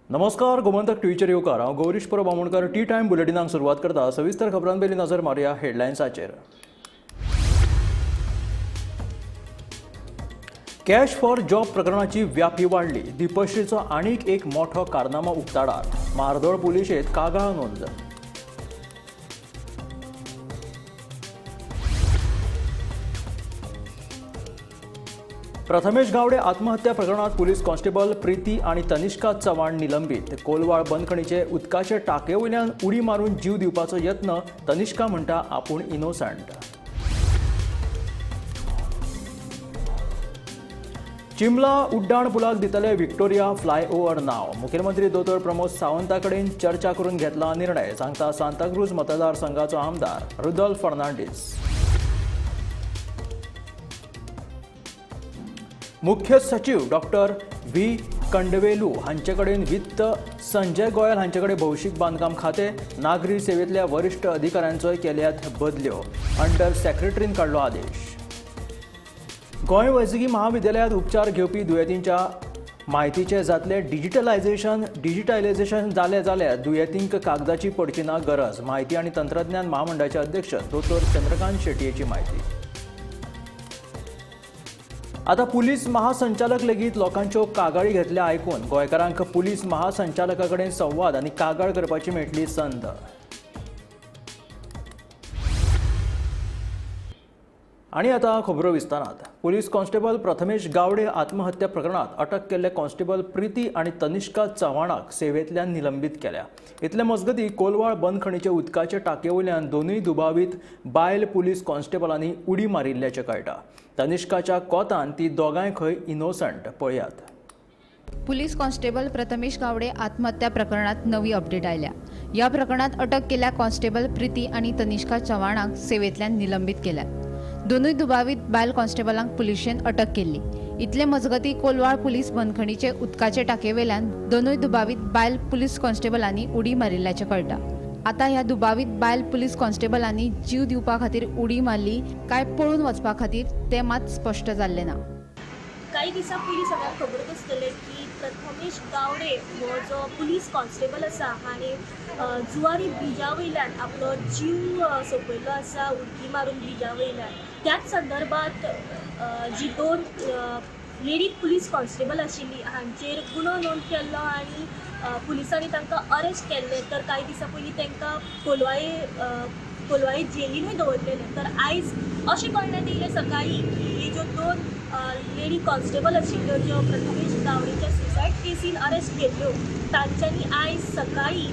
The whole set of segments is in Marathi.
नमस्कार, गोमंतक टीव्हीचेर येवकार। हांव गौरीश परब आमोणकर। टी टायम बुलेटिनाक सुरवात करता। सविस्तर खबरांपयलीं नजर मारया हेडलायन्साचेर। कॅश फॉर जॉब प्रकरणाची व्याप्ती वाडली। दिपश्रीचो आनीक एक मोठो कारनामो उक्ताडार। म्हार्दोळ पुलिशेंत कागाळ नोंद। प्रथमेश गावडे आत्महत्या प्रकरणात पुलीस कॉन्स्टेबल प्रीती आणि तनिष्का चव्हाण निलंबित। कोलवाळ बंदखणीचे उदकाचे टाके वयल्यान उडी मारून जीव दिवपाचो यत्न। तनिष्का म्हणटा आपूण इनोसंट। चिंबला उड्डाण पुलाक दितले व्हिक्टोरिया फ्लायओव्हर नाव। मुखेलमंत्री दोतोर प्रमोद सावंता कडेन चर्चा करून घेतला निर्णय, सांगता सांताक्रूज मतदारसंघाचो आमदार रुदोल्फ फर्नांडीस। मुख्य सचिव डॉक्टर व्ही कंडवेलू हांचे कडेन वित्त संजय गोयल हांचे कडेन भौशीक बांदकाम खाते। नागरी सेवेंतल्या वरिष्ठ अधिकाऱ्यांचोय केल्यात बदल्यो। अंडर सेक्रेटरीन काडलो आदेश। गोंय वैजकी महाविद्यालयात उपचार घेवपी दुयेंतींच्या म्हायतीचे जातले डिजिटलायझेशन जाले जाल्यार दुयेंतींक कागदाची पडची ना गरज। म्हायती आनी तंत्रज्ञान महामंडळाचे अध्यक्ष दोतोर चंद्रकांत शेटयेची म्हायती। आता पुलीस महासंचालक लेगीत लोकांच्यो कागाळी घेतल्या आयकून गोंयकारांक पुलीस महासंचालका कडेन संवाद आनी कागाळ करपाची मेळटली संद। आणि आता खबरो विस्तारात। पुलीस कॉन्स्टेबल प्रथमेश गावडे आत्महत्या प्रकरणात अटक केल्ले कॉन्स्टेबल प्रीती आणि तनिष्का चव्हाणाक सेवेंतल्यान निलंबित केल्या। इतले मजगतीं कोलवाळ बंदखणीचे उदकाचे टाके वयल्यान दोनूय दुबावीत बायल पुलीस कॉन्स्टेबलांनी उडी मारिल्ल्याचें कळटा। तनिष्काच्या कोतान ती दोगांय खंय इनोसंट। पळयात। पुलीस कॉन्स्टेबल प्रथमेश गावडे आत्महत्या प्रकरणात नवी अपडेट आयल्या। या प्रकरणात अटक केल्या कॉन्स्टेबल प्रीती आणि तनिष्का चव्हाणाक सेवेंतल्यान निलंबित केल्या। दोनूय दुबावीत बायल कॉन्स्टेबलांक पुलिशेन अटक केली। इतले मजगतीं कोलवाळ पुलीस बंदखणीचे उदकाचे टाके वेल्यान दोनूय दुबावीत बायल पुलीस कॉन्स्टेबलांनी उडी मारिल्ल्याचें कळटा। आता ह्या दुबावीत बायल पुलीस कॉन्स्टेबलांनी जीव दिवपा खातीर उडी मारली काय पळून वचपा खातीर तें मात स्पश्ट जाल्लें ना। काही दिसां पयलीं सगळ्यांक खबरच आसतलें की प्रथमेश गावडे हो जो पुलीस कॉन्स्टेबल आसा हाणें जुवारी ब्रिजा वयल्यान आपलो जीव सोंपयल्लो आसा, उडकी मारून ब्रिजा वयल्यान। त्याच संदर्भात जी दोन लेडी पुलीस कॉन्स्टेबल आशिल्ली हांचेर गुन्हो नोंद केल्लो आणि पुलिसांनी तांकां अरेस्ट केल्ले। तर कांय दिसां पयलीं तांकां कोलवाळे जेलीनूय दवरलेले। तर आयज अशें कळण्यात येयलें सकाळीं की ज्यो दोन लेडी कॉन्स्टेबल आशिल्ल्यो ज्यो प्रथमेश गावडेच्या सुसायड केसीन अरेस्ट केल्ल्यो तांच्यांनी आयज सकाळीं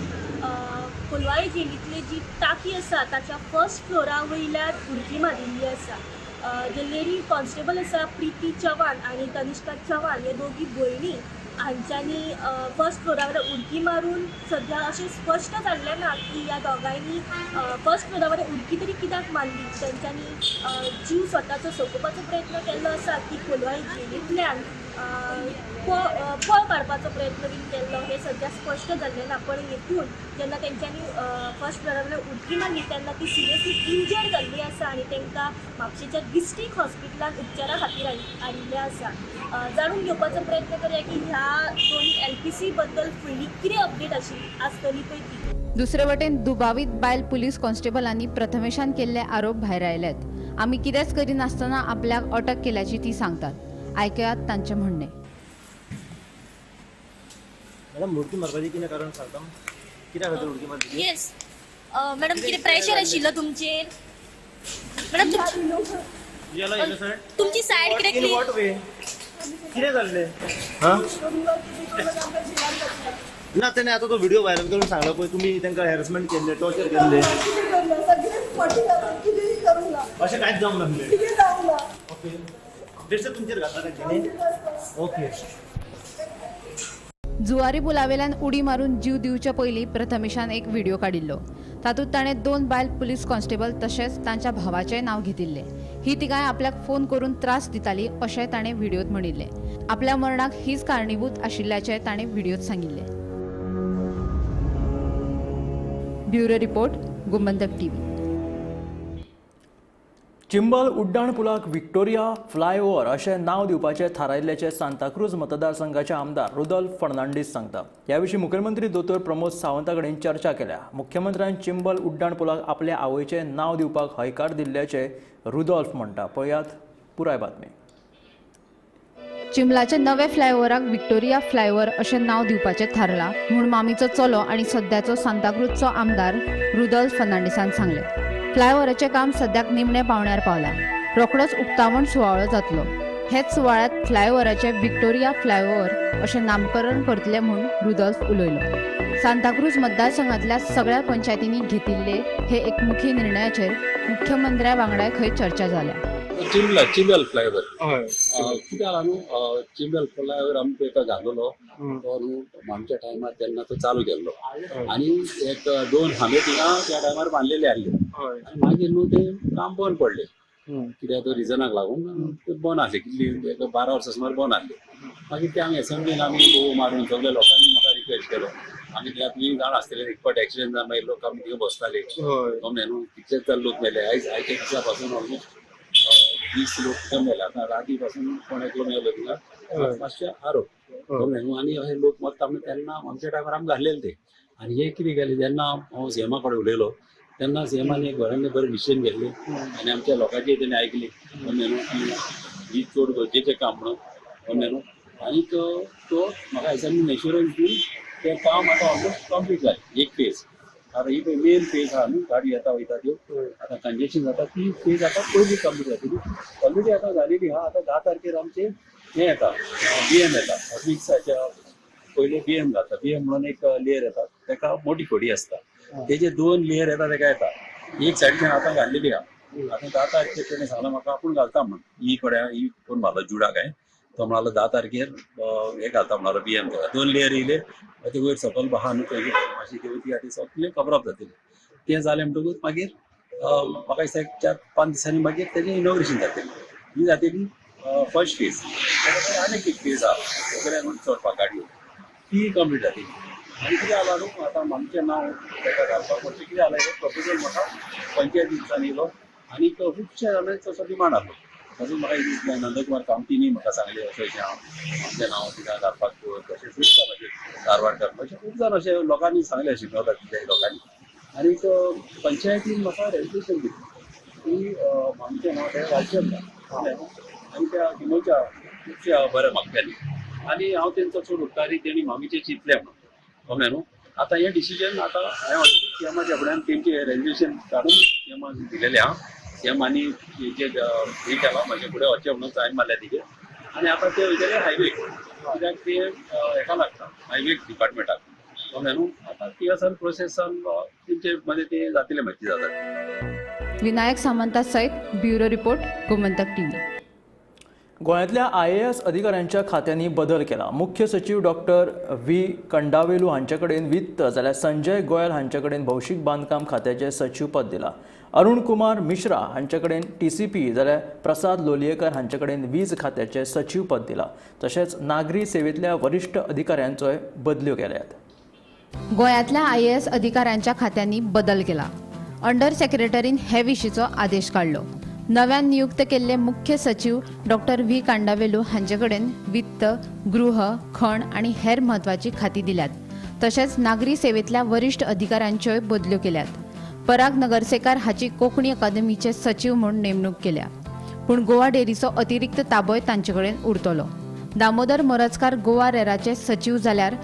कोलवाळे जेलींतली जी टाकी आसा ताच्या फर्स्ट फ्लोरा वयल्यान उडकी मारिल्ली आसा। जे लेडी कॉन्स्टेबल आसा प्रीती चव्हाण आणि तनिष्का चव्हाण हे दोगी भयणी हांच्यांनी फर्स्ट फ्लोरावर उडकी मारून सद्या अशें स्पश्ट जाल्लें ना की ह्या दोगांयनी फर्स्ट फ्लोरावर उडकी तरी कित्याक मारली। तांच्यांनी जीव स्वताचो सोंपोवपाचो प्रयत्न केल्लो आसा की कोलवाळे जेलींतल्यान पळ काडपाचो प्रयत्न बीन केल्लो हें सद्या स्पश्ट जाल्लें ना। पण हेतून जेन्ना तेंच्यांनी फर्स्ट फ्लोरार उडकी मारली तेन्ना ती सिरियसली इंजर्ड जाल्ली आसा आणि तांकां म्हापशेच्या डिस्ट्रिक्ट हॉस्पिटलांत उपचारा खातीर हाडिल्लें आसा। जाणून घेवपाचो प्रयत्न करूया की ह्या दोन LPC बद्दल फुडली कितें अपडेट आसतली पळय ती। दुसरे वटेन दुबावीत बायल पुलीस कॉन्स्टेबलांनी प्रथमेशान केल्ले आरोप भायर आयल्यात। आमी कितेंच करिनासतना आपल्याक अटक केल्याची ती सांगतात। आयकयात तांचे म्हणणे। मॅडम उडकी मारपाची कितें कारण सांगता? कित्याक खातीर उडकी मारली? येस मॅडम, कितें प्रेशर आशिल्लो तुमचेर? मॅडम तुमची सायड कितें इन वॉट वे? कितें जाल्लें? हां ना तेणे आतां तो व्हिडिओ व्हायरल करून सांगला पळय तुमी तांकां हॅरसमेंट केल्ले, टॉर्चर केल्ले। अशें कांयच जावंक ना। ओके, प्रेशर तुमचेर घातला तांच्यांनी? ओके। जुवारी पुलावेल्यान उडी मारून जीव दिवचे पयलीं प्रथमेशान एक व्हिडिओ काडिल्लो। तातूंत ताणें दोन बायल पुलीस कॉन्स्टेबल तशेंच तांच्या भावाचें नांव घेतिल्लें। ही तिगाय आपल्याक फोन करून त्रास दिताली अशें ताणें व्हिडिओत म्हणिल्लें। आपल्या मरणाक हीच कारणीभूत आशिल्ल्याचें ताणें व्हिडिओत सांगिल्लें। Bureau report, Gomantak TV. Chimbel उड्डाण पुलाक व्हिक्टोरिया फ्लायओव्हर अशें नांव दिवपाचें थारायिल्ल्याचें सांताक्रूज मतदारसंघाचे आमदार रुदोल्फ फर्नांडीस सांगता. ह्या विशीं मुखेलमंत्री दोतोर प्रमोद सावंता कडेन चर्चा केल्या. मुख्यमंत्र्यान चिंबल उड्डाण पुलाक आपल्या आवयचें नांव दिवपाक हयकार दिल्ल्याचें रुदोल्फ म्हणटा. पळयात पुराय बातमी. चिंबलाच्या नवे फ्लायओव्हराक व्हिक्टोरिया फ्लायओव्हर अशें नांव दिवपाचें थारलां म्हूण मामीचो चलो आनी सद्याचो सांताक्रूजचो आमदार रुदोल्फ फर्नांडीसान सांगलें. फ्लायओव्हराचें काम सद्याक निमणे पावण्यार पावलां. रोखडोच उक्तावण सुवाळो जातलो. हेच सुवाळ्यांत फ्लायओव्हराचें व्हिक्टोरिया फ्लायओव्हर अशें नामकरण करतले म्हूण रुदोल्फ उलयलो. सांताक्रूज मतदारसंघांतल्या सगळ्या पंचायतींनी घेतिल्ले हे एकमुखी निर्णयाचेर मुख्यमंत्र्या वांगडाय खंय चर्चा जाल्या. चिंबल फ्लायओव्हर कितें जाला न्हू चिंबल फ्लायओव्हर आमकां एका घाललो तो न्हू आमच्या टायमार तेन्ना तो चालू केल्लो आनी एक 2 हांबे थिंगा त्या टायमार बांदलेले आहले आनी मागीर न्हू ते काम बंद पडले कित्याक तो रिजनाक लागून ते बंद आसले कितली एक 12 वर्सां सुमार बंद आसले. मागीर ते हांगा एसएमबीन आमी भोव मारून सगळ्या लोकांनी म्हाका रिक्वेस्ट केलो आमी त्यात मी जाण आसतले एक फावट एक्सिडेंट जावन मागीर लोक आमी थिंगा बसताले न्हू कितलेच लोक मेले आयच्या दिसा पासून ऑलमोस्ट 20 लोक कमी मेले. आता राती पासून कोण एकलो मेलो थिंगा 500 आरोप न्हू आनी अशे लोक मरता म्हणजे तेन्ना आमच्या टायमार आमकां घातलेले ते आनी हे कितें केलें जेन्ना हांव सीएमा कडेन उलयलो तेन्ना सीएमान एक घरांनी बरें डिसिजन घेतलें आनी आमच्या लोकांची तेणी आयकली न्हू की ही चड गरजेचें काम म्हणून न्हू आनीक तो म्हाका एसएमबीन एश्युरन्स दिवन तें काम आतां ऑलमोस्ट कंप्लीट जालें. एक फेज आतां ही पळय मेन फेज आहा न्हू गाडी येता वयता त्यो आतां कंजेशन जाता ती फेज आतां पयली कंप्लीट जातली. ऑलरेडी आतां जालेली आहा. आतां 10 तारखेर आमचें हें येता बीएम येता मिक्साच्या पयले बीएम जाता. बीएम म्हणून एक लेयर येता तेका मोठी खोडी आसता तेजे 2 लेयर येता तेका येता एक सायडीच्यान आतां घाल्लेली आहा. आतां 10 तारखेर तेणें सांगलां म्हाका आपूण घालता म्हणून ही कोड्या ही कोण म्हाका जुडा काय तो म्हणालो 10 तारखेर हे घालता म्हणालो बीएम 2 लेयर येयले ते वयर सकयल बहा न्हू पयली मातशी देवती आनी सगळें कवर अप जातलें. तें जालें म्हणटकूच मागीर म्हाका दिसता 4-5 दिसांनी मागीर तेजें इनॉग्रेशन जातलें. ही जातली फर्स्ट फेज. आनीक एक फेज आहा सगळ्यांक चडपाक गाडयो ती कंप्लीट जातली. आनी कितें जाला न्हू आतां आमचें नांव तेका घालपाक मातशें कितें जाला प्रपोजल म्हाका पंचायती दिसांनी येयलो आनी खुबशे जाणांचो असो डिमांड आहलो. अजून म्हाका एक दीस नंदकुमार कामतीनी म्हाका सांगलें अशें अशें हांव आमचें नांव तिका घालपाक तशें सुचता म्हाजें कारवारकार अशें खूब जाण अशें लोकांनी सांगलें अशें मेळटा कित्याक लोकांनी आनीक पंचायतीन म्हाका रेजल्युशन दिलें की आमचें नांव तें घालचें ना आनी त्या हिमोच्या खुबशे बरें मागच्यांनी आनी हांव तेंचो चड उत्तारी तेणी मागीचें चिंतलें म्हणून न्हू. आतां हें डिसिजन आतां हांवें ऑलरेडी सीएमाच्या फुड्यान तेंचें रेजल्युशन काडून सीएमान दिलेलें आहा. सीएमानी हें केलां म्हाजे फुडें वचचें म्हणून सायन मारल्या तिगे आनी आतां ते वयतले हायवे कित्याक ते हेका लागता हायवे डिपार्टमेंटाक न्हू. आतां ती आसन प्रोसेसान तेंचे मध्ये ते जातले माहिती जाता. विनायक सामंता सयत ब्युरो रिपोर्ट गोमंतक टीव्ही. गोंयांतल्या IAS अधिकाऱ्यांच्या खात्यांनी बदल केला. मुख्य सचिव डॉक्टर व्ही कंडावेलू हांचे कडेन वित्त जाल्यार संजय गोयल हांचे कडेन भौशीक बांदकाम खात्याचें सचिव पद दिलां. अरुण कुमार मिश्रा हांचे कडेन TCP जाल्यार प्रसाद लोलयेकर हांचे कडेन वीज खात्याचें सचिव पद दिलां. तशेंच नागरी सेवेंतल्या वरिश्ठ अधिकाऱ्यांचोय बदल्यो केल्यात. गोंयांतल्या IAS अधिकाऱ्यांच्या खात्यांनी बदल केला. अंडर सेक्रेटरीन हे विशींचो आदेश काडलो. नव्यान नियुक्त केल्ले मुख्य सचिव डॉक्टर व्ही कांडावेलू हांचे कडेन वित्त, गृह, खण आनी हेर म्हत्वाची खातीं दिल्यात. तशेंच नागरी सेवेंतल्या वरिश्ठ अधिकाऱ्यांच्योय बदल्यो केल्यात. पराग नगरसेकार हाची कोंकणी अकादमीचे सचिव म्हूण नेमणूक केल्या. पूण गोवा डेअरीचो अतिरिक्त ताबोय तांचे कडेन उरतलो. दामोदर मोरजकार गोवा रेराचे सचिव जाल्यार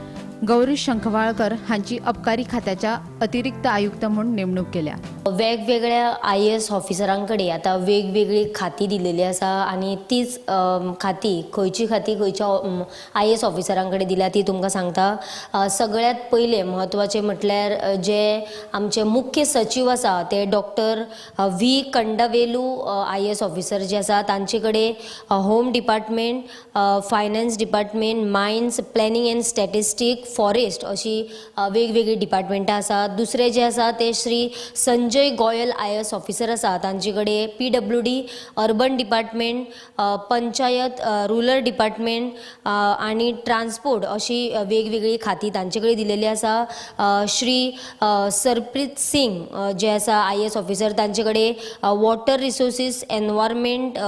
गौरी शंखवाळकर हांची अबकारी खात्याच्या अतिरिक्त आयुक्त म्हणून नेमणूक केल्या. वेगवेगळ्या IAS ऑफिसरांकडे आता वेगवेगळी खाती दिलेली आसा आनी तीच खाती खंयच्या IAS ऑफिसरांकडे दिल्या ती तुमकां सांगता. सगळ्यात पयले म्हत्वाचे म्हटल्यार जे आमचे मुख्य सचिव आसा ते doctor V Kandavelu IAS officer जे आसा तांचे कडेन home department, finance department, mines, planning and statistic, forest अशी वेगवेगळी डिपार्टमेंटां आसा. दुसरे जे आसा ते श्री संजय गोयल IAS ऑफिसर आसा, तांचे कडेन PWD urban department, panchayat rural department आनी ट्रान्सपोर्ट अशी वेगवेगळी खाती तांचे कडेन दिलेली आसा. श्री सरप्रीत सिंग जे आसा IAS ऑफिसर, तांचे कडेन water resources, environment,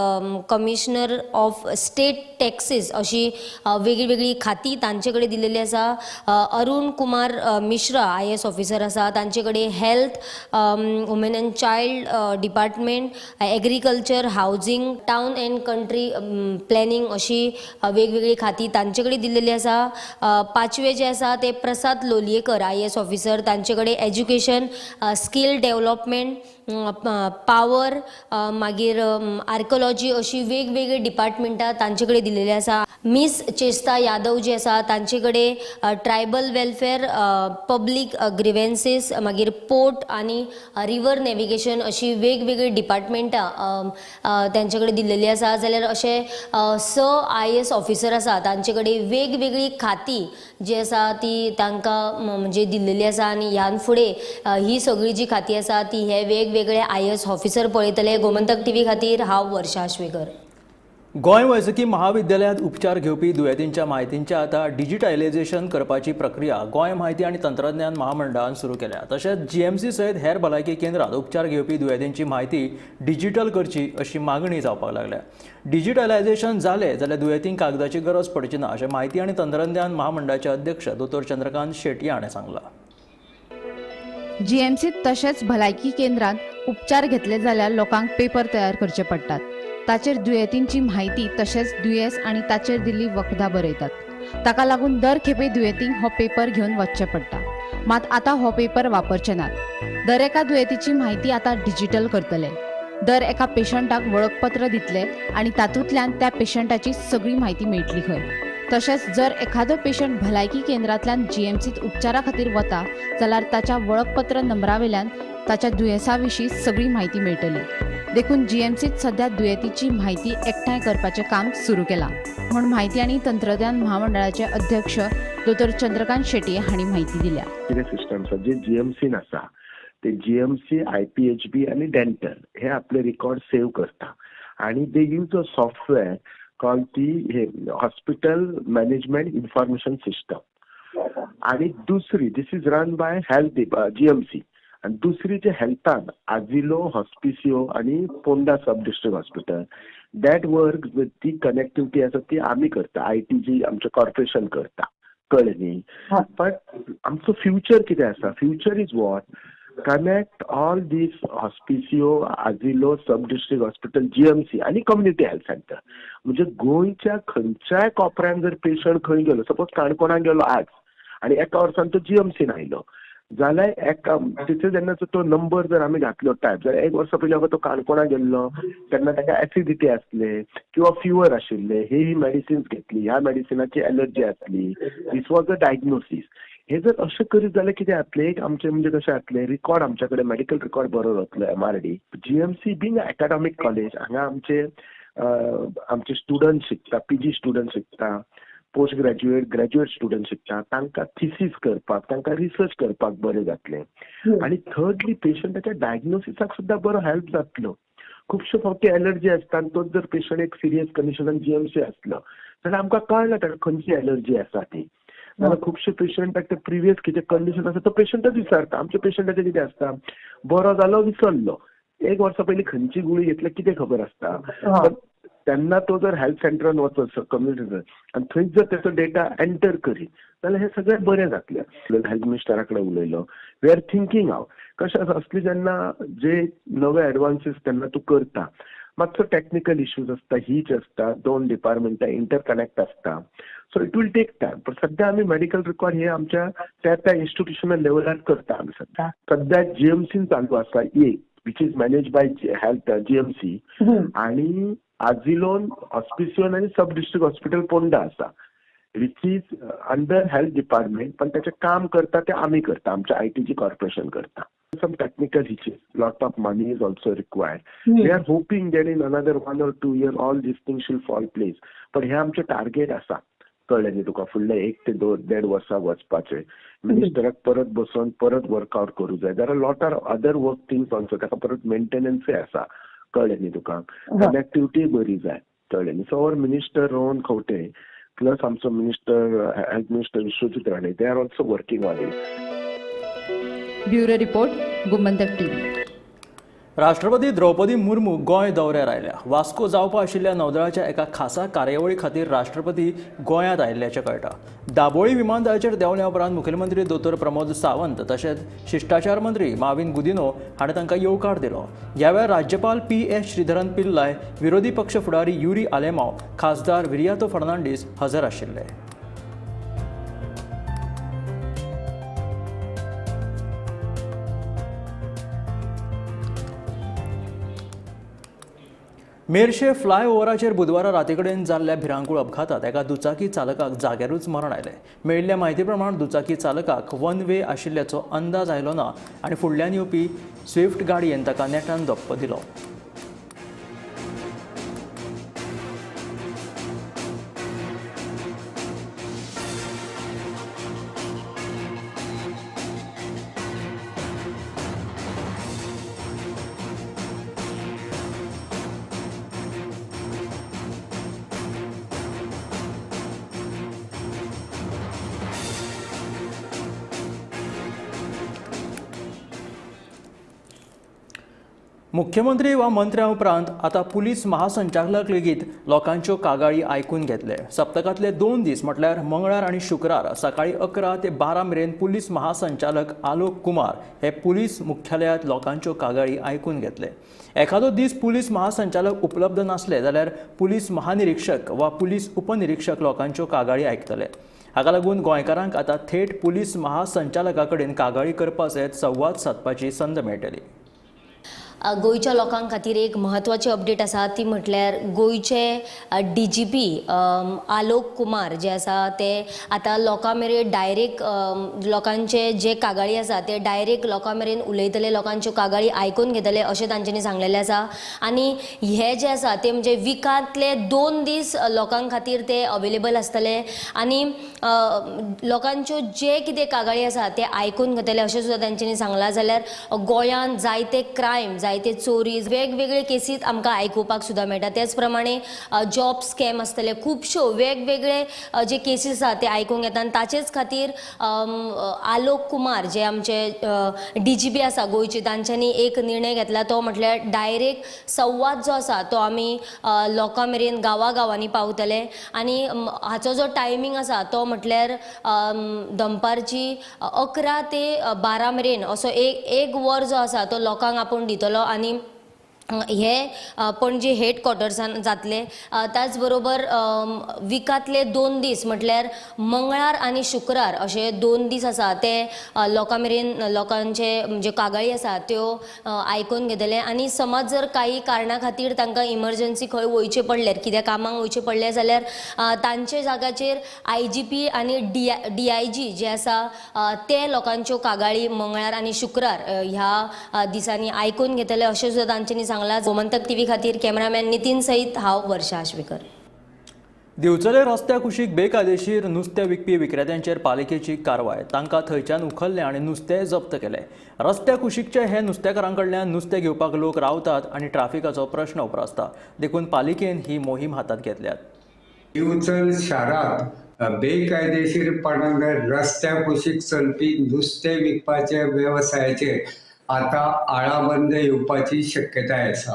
commissioner of state taxes अशी वेगळी खाती तांचे कडेन दिलेली आसा. अरुण कुमार मिश्रा IAS ऑफिसर आसा, तांचे कडेन health, women end child department, agriculture, housing, town end country planning अशी वेगवेगळी खाती तांचे कडेन दिलेली आसा. पांचवे जे आसा ते प्रसाद लोलयेकर IAS ऑफिसर, तांचे कडेन एज्युकेशन, स्कील डेव्हलपमेंट, पावर, मागीर आर्किओलॉजी अशी वेगवेगळी डिपार्टमेंटां तांचे कडेन दिलेली आसा. मिस चेस्ता यादव जी आसा तांचे कडेन ट्रायबल वेलफेअर, पब्लीक ग्रिव्हन्सीस, मागीर पोर्ट आनी रिवर नॅव्हिगेशन अशी वेगवेगळी डिपार्टमेंटां तांचे कडेन दिल्लेली आसा. जाल्यार अशे 6 IAS ऑफिसर आसा तांचे कडेन वेगवेगळी खाती जी आसा ती तांकां म्हणजे दिल्लेली आसा. आनी ह्यान फुडें ही सगळी जी खाती आसा ती हे वेगवेगळे IAS ऑफिसर पळयतले. गोमंतक TV खातीर हांव वर्षा आश्वेकर. गोंय वैजकी महाविद्यालयांत उपचार घेवपी दुयेंतींच्या म्हायतींचें आतां डिजिटलायझेशन करपाची प्रक्रिया गोंय म्हायती आनी तंत्रज्ञान महामंडळान सुरू केल्या. तशेंच GMC सयत हेर भलायकी केंद्रांत उपचार घेवपी दुयेंतींची म्हायती डिजिटल करची अशी मागणी जावपाक लागल्या. डिजिटलायझेशन जालें जाल्यार दुयेंतींक कागदाची गरज पडची ना अशें म्हायती आनी तंत्रज्ञान महामंडळाचे अध्यक्ष दोतोर चंद्रकांत शेटये हाणें सांगलां. GMCत तशेंच भलायकी केंद्रांत उपचार घेतले जाल्यार लोकांक पेपर तयार करचे पडटात. ताचेर दुयेंतींची म्हायती तशेंच दुयेंस आनी ताचेर दिल्ली वखदां बरयतात. ताका लागून दर खेपे दुयेंतींक हो पेपर घेवन वचचें पडटा. मात आतां हो पेपर वापरचे नात. दर एका दुयेंतीची म्हायती आतां डिजिटल करतले. दर एका पेशंटाक वळखपत्र दितले आनी तातूंतल्यान त्या पेशंटाची सगळी म्हायती मेळटली खंय. तशेंच जर एखादो पेशंट भलायकी केंद्रांतल्यान GMCत उपचारा खातीर वता जाल्यार ताच्या वळखपत्र नंबरावेल्यान ताच्या दुयेंसा विशीं सगळी म्हायती मेळटली. देखून GMCत सध्या दुयेंतीची म्हायती एकठांय करपाचें काम सुरू केलां म्हूण म्हायती आनी तंत्रज्ञान महामंडळाचे अध्यक्ष दोतोर चंद्रकांत शेटये हांणी म्हायती दिल्या. सिस्टम्स जे GMCन आसा ते GMC, IPHB आनी डेंटल हे आपले रिकॉर्ड सेव्ह करता आनी they use a software called the hospital management information system. आणि दुसरी this is run by health GMC आणि दुसरी जे हेल्थान आजिलो, हॉस्पिसियो आणि Ponda sub district hospital that work with the connectivity आसा ती आम्ही करता. ITG आमचं कॉर्पोरेशन करता, कळ्ळें न्ही. पण आमचो फ्युचर कितें आसा? Future is what? Connect all these Hospicio, Azilo, sub district hospital, GMC आणि कम्युनिटी हेल्थ सेंटर. म्हणजे गोंयच्या खंयच्याय कोपऱ्यान जर पेशंट खंय गेलो, सपोज काणकोणाक गेलो आज आणि एका वर्सान तो GMCन आयलो जाल्यार एका तिथे जेन्ना तो नंबर जर आमी घातलो टायप जाल्यार एक वर्सा पयलीं तो काणकोणा गेल्लो तेन्ना ताका एसिडिटी आसले किंवा फिवर आशिल्ले, ही मेडिसिन्स घेतली, ह्या मेडिसिनाची एलर्जी आसली, दीस वॉज अ डायग्नोसीस. हे जर अशें करीत जाल्यार कितें जातलें? एक आमचें म्हणजे कशें जातलें, रिकॉर्ड आमच्या कडेन मेडिकल रिकॉर्ड बरो जातलो. MRD GMC being academic college, हांगा आमचे स्टुडंट शिकता, PG स्टुडंट शिकता, पोस्ट ग्रॅज्युएट, ग्रॅज्युएट स्टुडंट शिकता, तांकां थिसीस करपाक, तांकां रिसर्च करपाक बरें जातलें. आनी थर्डली पेशंटाच्या डायग्नोसिसाक सुद्दां बरो हेल्प जातलो. खुबशे फावटी एलर्जी आसता आनी तोच जर पेशंट एक सिरियस कंडिशनान GMC आसलो जाल्यार आमकां कळना ताका खंयची एलर्जी आसा ती. जाल्यार खुबशे पेशंटाक ते प्रिवियस कितें कंडिशन आसा तो पेशंटच विचारता. आमच्या पेशंटाचें कितें आसता, बरो जालो विसरलो, एक वर्सा पयलीं खंयची गुळी घेतल्या कितें खबर आसता. तेन्ना तो जर हेल्थ सेंटरान वचत कम्युनिटी आनी थंय जर तेचो डेटा एंटर करीत जाल्यार हें सगळें बरें जातलें. हेल्थ मिनिस्टरा कडेन उलयलो, वी आर थिंकींग हांव कशें आसा असले जेन्ना जे नवे एडवान्सीस तेन्ना तूं करता मातसो टॅक्निकल इश्यूज आसता, हीच आसता, दोन डिपार्टमेंटां इंटरकनेक्ट आसता, so it will take time. पण सध्या आमी मेडिकल रिकॉर्ड हे आमच्या त्या इन्स्टिट्यूशनल लेवलार करता. आमी सध्या GMCन चालू आसा which is manage bye health GMC आणि आजिलोन, हॉस्पिसियोन आणि सब डिस्ट्रिक्ट हॉस्पिटल पोंडा आसा which is under health department. पण त्याचे काम करता ते आम्ही करता, आमच्या ITG कॉर्पोरेशन करता. Some technical hitches, lot of money is also required. We are hoping that in another 1 or 2 years all these things will fall place. पण हे आमचे टार्गेट आसा कळ्ळें न्ही तुका फुडले 1 ते 1.5 वर्सां वचपाचें. मिनिस्टराक परत बसून परत वर्कआउट करूं जाय. There are lot are other work things also. ताका परत मेंटेनन्सूय आसा. कळ्ळें न्ही तुका. कनेक्टिविटी बरी जाय. कळ्ळें न्ही. So our minister Rohan Khaunte plus आमचो minister health minister Vishwajit Rane they are also working on it. Bureau report Gomantak TV. राष्ट्रपती द्रौपदी मुर्मू गोंय दौऱ्यार आयल्या. वास्को जावपा आशिल्ल्या नौदळाच्या एका खासा कार्यावळी खातीर राष्ट्रपती गोंयांत आयिल्ल्याचें कळटा. दाबोळी विमानतळाचेर देवल्या उपरांत मुखेलमंत्री दोतोर प्रमोद सावंत तशेंच शिश्टाचार मंत्री माविन गुदिनो हाणें तांकां येवकार दिलो. ह्या वेळार राज्यपाल PS श्रीधरन पिल्लाय, विरोधी पक्ष फुडारी युरी आलेमाव, खासदार विरियातो फर्नांडीस हजर आशिल्ले. मेर्शे फ्लायओव्हराचेर बुधवारा रातीकडेन जाल्ल्या भिरांकूळ अपघातात एका दुचाकी चालकाक जाग्यारूच मरण आयलें. मेळिल्ल्या म्हायती प्रमाण दुचाकी चालकाक वन वे आशिल्ल्याचो अंदाज आयलो ना आनी फुडल्यान येवपी स्विफ्ट गाडयेन ताका नेटान धप्पो दिलो. मुख्यमंत्री वा मंत्र्या उपरांत आतां पुलीस महासंचालक लेगीत लोकांच्यो कागाळी आयकून घेतले. सप्तकांतले 2 दीस म्हटल्यार मंगळार आनी शुक्रार सकाळीं 11 ते 12 मेरेन पुलीस महासंचालक आलोक कुमार हे पुलीस मुख्यालयांत लोकांच्यो कागाळी आयकून घेतले. एखादो दीस पुलीस महासंचालक उपलब्ध नासले जाल्यार पुलीस महानिरीक्षक वा पुलीस उपनिरीक्षक लोकांच्यो कागाळी आयकतले. हाका लागून गोंयकारांक आतां थेट पुलीस महासंचालका कडेन कागाळी करपा सयत संवाद सादपाची संद मेळटली. गोंयच्या लोकां खातीर एक म्हत्वाची अपडेट आसा ती म्हटल्यार गोंयचे DGP आलोक कुमार जे आसा ते आतां लोकां मेरेन डायरेक्ट लोकांचे जे कागाळी आसा ते डायरेक्ट लोकां मेरेन उलयतले, लोकांच्यो कागाळी आयकून घेतले अशें तांच्यांनी सांगलेलें आसा. आनी हे जे आसा ते म्हणजे विकांतले 2 दीस लोकां खातीर ते अवेलेबल आसतले आनी लोकांच्यो जे कितें कागाळी आसा ते आयकून घेतले अशें सुद्दां तांच्यांनी सांगलां. जाल्यार गोंयांत जायते क्रायम जायते चोरीज वेगवेगळे केसीस आमकां आयकुपाक सुद्दां मेळटा. त्याच प्रमाणे जॉब स्कॅम आसतले, खुबश्यो वेगवेगळे जे केसीस आसा ते आयकूंक येता. आनी ताचेच खातीर आलोक कुमार जे आमचे DGP आसा गोंयचे तांच्यांनी एक निर्णय घेतला. तो म्हटल्यार डायरेक्ट संवाद जो आसा तो आमी लोकां मेरेन गांवांनी पावतले. आनी हाचो जो टायमींग आसा तो म्हटल्यार दनपारची 11 ते 12 मेरेन असो एक वर जो आसा तो लोकांक आपूण दितलो. आनी हे पणजी हेडक्वॉर्टर्सान जातले. त्याच बरोबर विकांतले 2 दीस म्हटल्यार मंगळार आनी शुक्रार अशे 2 दीस आसा ते लोकां मेरेन लोकांचे म्हणजे कागाळी आसा त्यो आयकून घेतले. आनी समज जर काही कारणा खातीर तांकां इमर्जन्सी खंय वयचें पडलें, कित्याक कामाक वयचें पडलें जाल्यार तांचे जाग्याचेर IGP आनी DIG जे आसा ते लोकांच्यो कागाळी मंगळार आनी शुक्रार ह्या दिसांनी आयकून घेतले अशें सुद्दां तांच्यांनी सांगलां. गोमंतक TV खातीर कॅमेरामॅन नितीन सईत हांव वर्षा आश्वेकर. दिवचले रस्त्या कुशीक बेकायदेशीर नुस्तें विकपी विक्रेत्यांचेर पालिकेची कारवाय. तांकां थंयच्यान उखल्लें आनी नुस्तें जप्त केलें. रस्त्या कुशीकचे हे नुस्तेकारां कडल्यान नुस्तें घेवपाक लोक रावतात आनी ट्राफिकाचो प्रश्न उप्रासता. देखून पालिकेन ही मोहीम हातांत घेतल्या. दिवचल शारांत बेकायदेशीरपणान रस्त्या कुशीक चलपी नुस्तें विकपाच्या वेवसायाचेर आतां आळाबंद येवपाची शक्यताय आसा.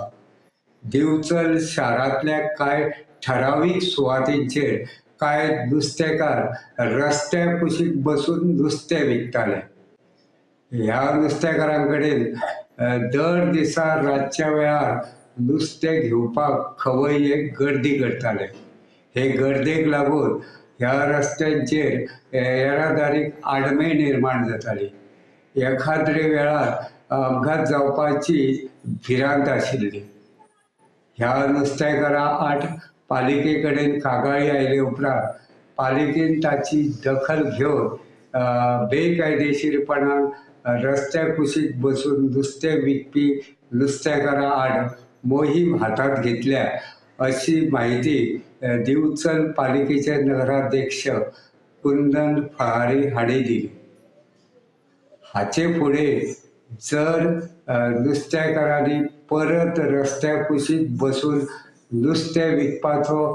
दिवचल शारांतल्या कांय ठरावीक सुवातींचेर कांय नुस्तेकार रस्त्या कुशीक बसून नुस्तें विकताले. ह्या नुस्तेकारां कडेन दर दिसा रातच्या वेळार नुस्तें घेवपाक खवय एक गर्दी करताले. हे गर्देक लागून ह्या रस्त्यांचेर येरादारीक आडमेळ निर्माण जाताली. एखाद्रे वेळार अपघात जावपाची भिरांत आशिल्ली. ह्या नुस्तेकारां आड पालिके कडेन कागाळी आयले उपरांत पालिकेन ताची दखल घेवन बेकायदेशीरपणान रस्त्या कुशीक बसून नुस्तें विकपी नुस्तेकारां आड मोहीम हातांत घेतल्या अशी माहिती दिवचल पालिकेचे नगराध्यक्ष कुंदन फळारी हाडे दिली. हाचे फुडें जर नुस्तेकारांनी परत रस्त्या कुशीक बसून नुस्तें विकपाचो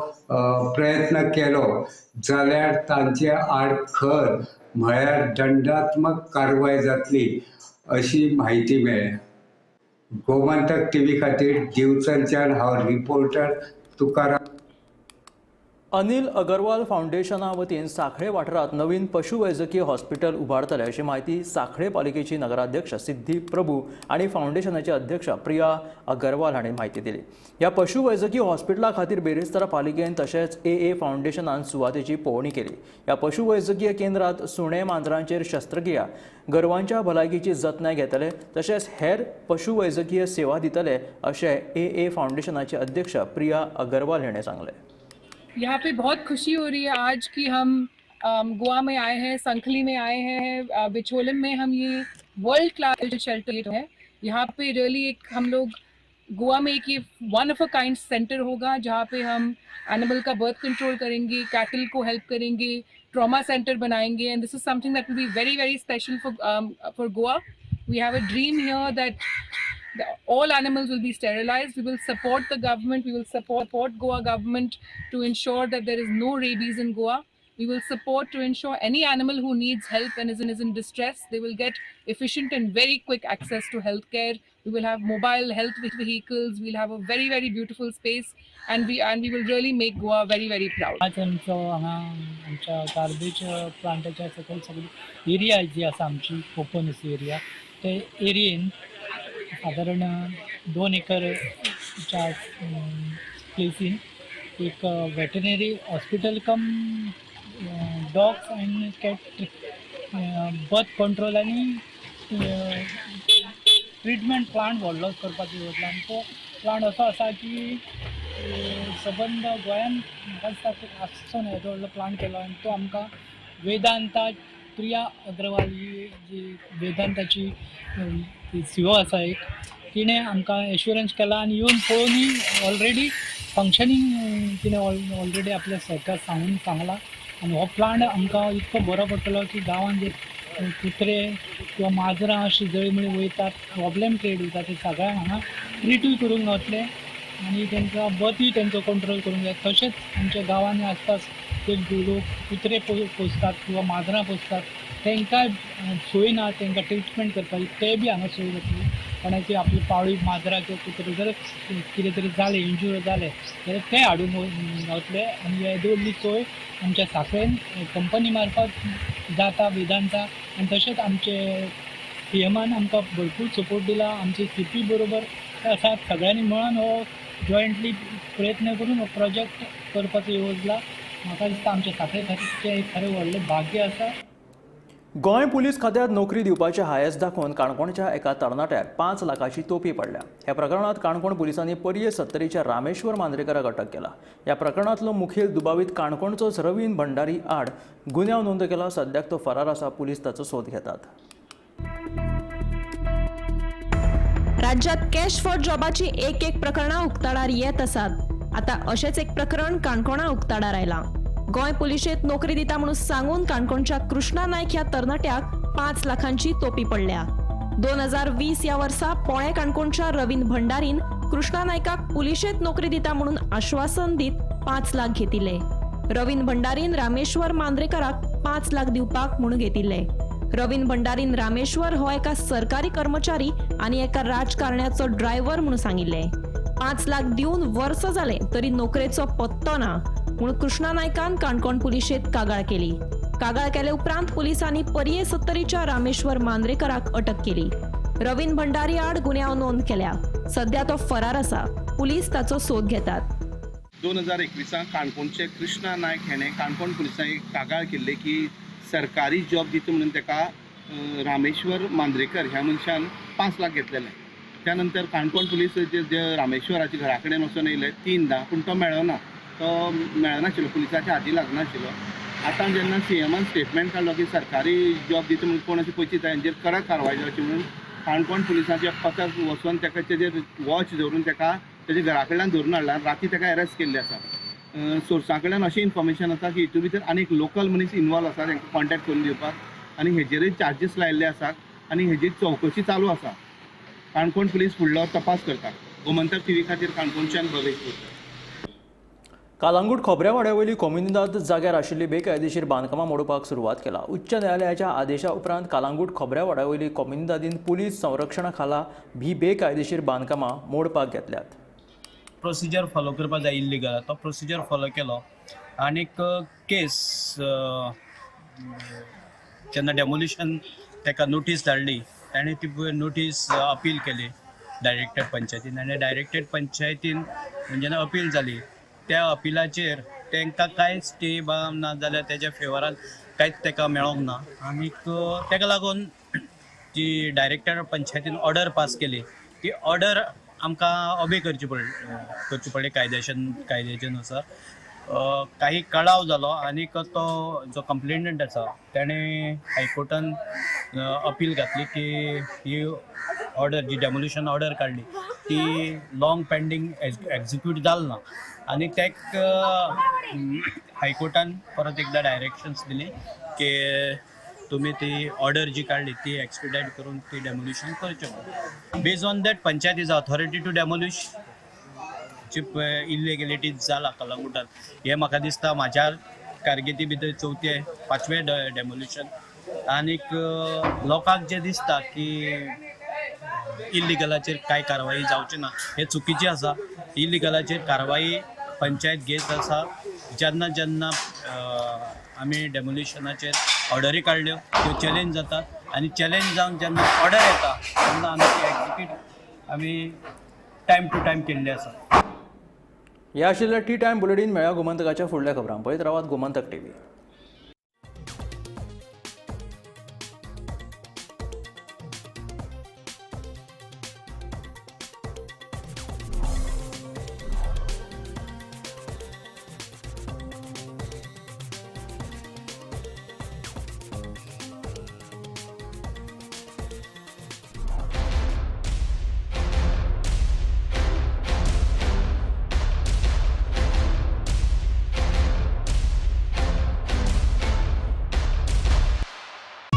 प्रयत्न केलो जाल्यार तांचे आड खर म्हळ्यार दंडात्मक कारवाय जातली अशी म्हायती मेळ्ळ्या. गोमंतक टीव्ही खातीर दिवचलच्यान हांव रिपोर्टर तुकाराम. अनिल अगरवाल फाउंडेशना वतीन सांखळे वाठारात नवीन पशुवैजकीय हॉस्पिटल उबारतले अशी माहिती सांखळे पालिकेची नगराध्यक्ष सिद्धी प्रभू आणि फाउंडेशनाचे अध्यक्ष प्रिया अगरवाल हांणी माहिती दिली. ह्या पशुवैजकीय हॉस्पिटला खातीर बेरेस्तारा पालिकेन तशेंच AA फाउंडेशनान सुवातेची पळोवणी केली. ह्या पशुवैजकीय केंद्रात सुणे मांजरांचेर शस्त्रक्रिया, गोरवांच्या भलायकेची जतनाय घेतले तशेंच हेर पशुवैजकीय सेवा दितले अशें AA फाउंडेशनाचे अध्यक्ष प्रिया अगरवाल हाणें सांगलें. यहाँ पे बहुत खुशी हो रही है आज कि हम गोवा में आए हैं, संखली में आए हैं, बिचोलम में हम ये वर्ल्ड क्लास शेल्टर है. यहाँ पे रियली एक हम लोग गोवा में एक ये one of a kind centre होगा जहाँ पे हम एनिमल का बर्थ कंट्रोल करेंगे, कैटल को हेल्प करेंगे, ट्रॉमा सेंटर बनाएंगे. And this is something that will be very very special for Goa. We have a dream here that all animals will be sterilized. We will support the government. We will support Goa government to ensure that there is no rabies in Goa. We will support to ensure any animal who needs help and is in distress, they will get efficient and very quick access to healthcare. We will have mobile health vehicles. We'll have a very very beautiful space, and we will really make Goa very very proud. आज आमच्या गार्बेज प्लांटाच्या सकयल सगळी एरिया जी आसा आमची ओपन एरिया ते एरियेन साधारण 2 एकरच्या प्लेसीन एक veterinary hospital come dogs and cat birth control आनी ट्रिटमेंट प्लांट व्हडलो करपाचो योजना. आनी तो प्लांट असो आसा की सबंद गोंयान म्हाका दिसता आसचो न्हय येदो व्हडलो प्लांट केलो. आनी तो आमकां वेदांता प्रिया अग्रवाल ही जी वेदांताची CEO आसा एक, तिणें आमकां एश्युरन्स केला आनी येवन पळोवनी ऑलरेडी फंक्शनींग तिणें ऑलरेडी आपल्या सरकार सांगला. आनी हो प्लांट आमकां इतको बरो पडटलो की गांवांत जे कुत्रे किंवा माजरां अशी जळमळी वयतात, प्रॉब्लेम क्रिएट जाता ते सगळ्यांक हांगा ट्रिटूय करूंक गावतले आनी तांकां बर्थूय तांचो कंट्रोल करूंक जाय. तशेंच आमच्या गांवांनी आसपास ते लोक कुत्रे पोसतात किंवा माजरां पोसतात तांकां सोय ना तांकां ट्रिटमेंट करपाची, ते बी हांगा सोय जातली. कोणाची आपली पाळी माजरां किंवा कुत्रे जर कितें तरी जालें इंज्यूर जालें जाल्यार ते हाडून गावतले. आनी हे व्हडली सोय आमच्या सांखळेन कंपनी मार्फत जाता वेदांता. आनी तशेंच आमचे CMान आमकां भरपूर सपोर्ट दिला. आमचे CP बरोबर आसात. सगळ्यांनी मेळून हो जॉयंटली प्रयत्न करून हो प्रोजेक्ट करपाचो योजला. म्हाका दिसता आमच्या सांखळे खातीर एक खरें व्हडलें भाग्य आसा. गोंय पुलीस खात्यांत नोकरी दिवपाचे हायस दाखोवन काणकोणच्या एका तरणाट्याक 5 लाखाची तोपी पडल्या. ह्या प्रकरणात काणकोण पुलिसांनी पर्ये 70च्या रामेश्वर मांद्रेकराक अटक केला. ह्या प्रकरणातलो मुखेल दुबावीत काणकोणचोच रवींद्र भंडारी आड गुन्यांव नोंद केला. सद्याक तो फरार आसा. पुलीस ताचो सोद घेतात. राज्यात कॅश फॉर जॉबाची एक प्रकरणां उक्ताडार येत आसात. आता अशेंच एक प्रकरण काणकोणा उक्ताडार आयला. गोंय पुलिशेंत नोकरी दिता म्हणून सांगून काणकोणच्या कृष्णा नायक ह्या तरणाट्याक 5 लाखांची तोपी पडल्या. 2020 ह्या वर्सा पोळे काणकोणच्या रवींद्र भंडारीन कृष्णा नायकाक पुलिशेंत नोकरी दिता म्हणून आश्वासन दीत 5 लाख घेतिल्ले. रवींद्र भंडारीन रामेश्वर मांद्रेकराक 5 लाख दिवपाक म्हणून घेतिल्ले. रवींद्र भंडारीन रामेश्वर हो एका सरकारी कर्मचारी आणि एका राजकारण्याचो ड्रायव्हर म्हणून सांगिल्ले. 5 लाख दिवन वर्ष जाले तरी नोकरेचो पत्तो ना म्हणून कृष्णा नायकान काणकोण पुलिशेंत कागाळ केली. कागाळ केले उपरांत पुलिसांनी पर्ये 70च्या रामेश्वर मांद्रेकराक अटक केली. रवींद्र भंडारी आड गुन्यांव नोंद केल्या. सध्या तो फरार आसा. पुलीस ताचो सोद घेतात. 2021 काणकोणचे कृष्णा नायक हेणे काणकोण पुलिसांनी कागाळ केल्ले की सरकारी जॉब दिता म्हणून ताका रामेश्वर मांद्रेकर ह्या मनशान 5 लाख घेतलेले. त्यानंतर काणकोण पुलीस जे रामेश्वराच्या घरा कडेन वचून येयले 3दा पूण तो मेळना. तो मेळनाशिल्लो, पुलिसाच्या हाती लागनाशिल्लो. आतां जेन्ना CMान स्टेटमेंट काडलो की सरकारी जॉब दिता म्हणून कोण अशें पयची तांचेर कडक कारवाय जावची म्हणून काणकोण पुलिसांचे पथक वचून ताका तेजेर वॉच दवरून ताका तेजे घरा कडल्यान धरून हाडला. राती ताका अरेस्ट केल्ले आसा. सोर्सा कडल्यान अशें इन्फॉर्मेशन आसा की हितून भितर आनी एक लोकल मनीस इनवॉल्व आसा तांकां कॉन्टॅक्ट करून दिवपाक आनी हेजेरय चार्जीस लायिल्ले आसात आनी हेजी चवकशी चालू आसा. काणकोण पुलीस फुडलो तपास करता. गोमंतक टीव्ही खातीर काणकोणच्यान भवेश बोरकर. कालांगूट खोबऱ्यावाड्या वयली कॉम्युनिदाद जाग्यार आशिल्ली बेकायदेशीर बांदकामां मोडपाक सुरवात केला. उच्च न्यायालयाच्या आदेशा उपरांत कालांगूट खोबऱ्यावाड्या वयली कॉम्युनिदादीन पुलीस संरक्षणा खाला ही बेकायदेशीर बांदकामां मोडपाक घेतल्यात. प्रोसिजर फॉलो करपाक जाय इल्लिगल तो प्रोसिजर फॉलो केलो आनीक केस जेन्ना डेमोलिशन ताका नोटीस धाडली ताणें ती नोटीस अपील केली डायरेक्टेड पंचायतीन आनी डायरेक्टेड पंचायतीन जेन्ना अपील जाली त्या अपिलाचेर तांकां कांयच स्टे ना जाल्यार तेज्या फेवरान कांयच ताका मेळोंक ना आनीक ताका लागून जी डायरेक्टेड पंचायतीन ऑर्डर पास केली ती ऑर्डर आमकां ओबे करची पडली कायद्याचे नुसार. काही कळाव जालो आनीक तो जो कंप्लेनंट आसा ताणें हायकोर्टान अपील घातली की ही ऑर्डर जी डेमोलिशन ऑर्डर काडली ती लॉंग पेंडींग एक्झिक्यूट जाल ना आनी ताका हायकोर्टान परत एकदा डायरेक्शन्स दिली की तुम्ही ती ऑर्डर जी काढली ती एक्सपिडायट करून ती डेमोलिशन करचें. Based on that panchayat is authority to demolish जी इलिगेलिटीज जाला कलंगुटात हे म्हाका दिसता म्हाज्या कारकिर्दी भितर 4थे-5वें डेमोलिशन आनीक लोकांक जे दिसता की इलिगलाचेर कांय कारवाई जावची ना हे चुकीचें आसा. इलिगलाचेर कारवाई पंचायत घेत आसा. जेन्ना जेन्ना आमी डेमोलिशनाचेर ऑर्डरी काडल्यो त्यो चॅलेंज जातात आनी चॅलेंज जावन जेन्ना ऑर्डर येता तेन्ना आमी ती एक्झिक्यूट आमी टायम टू टायम केल्ली आसा. हे आशिल्ले टी टायम बुलेटीन. मेळ्या गोमंतकाच्या फुडल्या खबरां. पळयत रावात गोमंतक टीव्ही.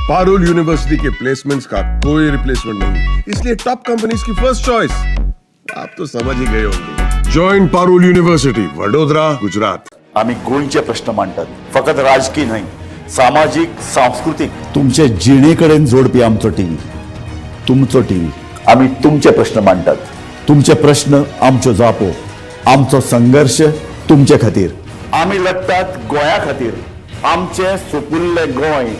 पारुल यूनिवर्सिटी के प्लेसमेंट्स का कोई रिप्लेसमेंट नहीं, इसलिए टॉप कंपनीज की फर्स्ट चॉइस आप तो समझ ही गए होंगे. Join Parul university, Vadodara, Gujarat. आम्ही गोंयचे प्रश्न मांडटात, फकत राजकीय न्हय, सामाजिक, सांस्कृतिक. तुमचे जिणेकडेन जोडपी आमचो टीव्ही, तुमचो टीव्ही. आम्ही तुमचे प्रश्न मांडटात, तुमचे प्रश्न आमच्यो जापो, आमचो संघर्ष तुमचे खातीर. आम्ही लढतात गोंया खातीर, आमचे सोपुल्ले गोंय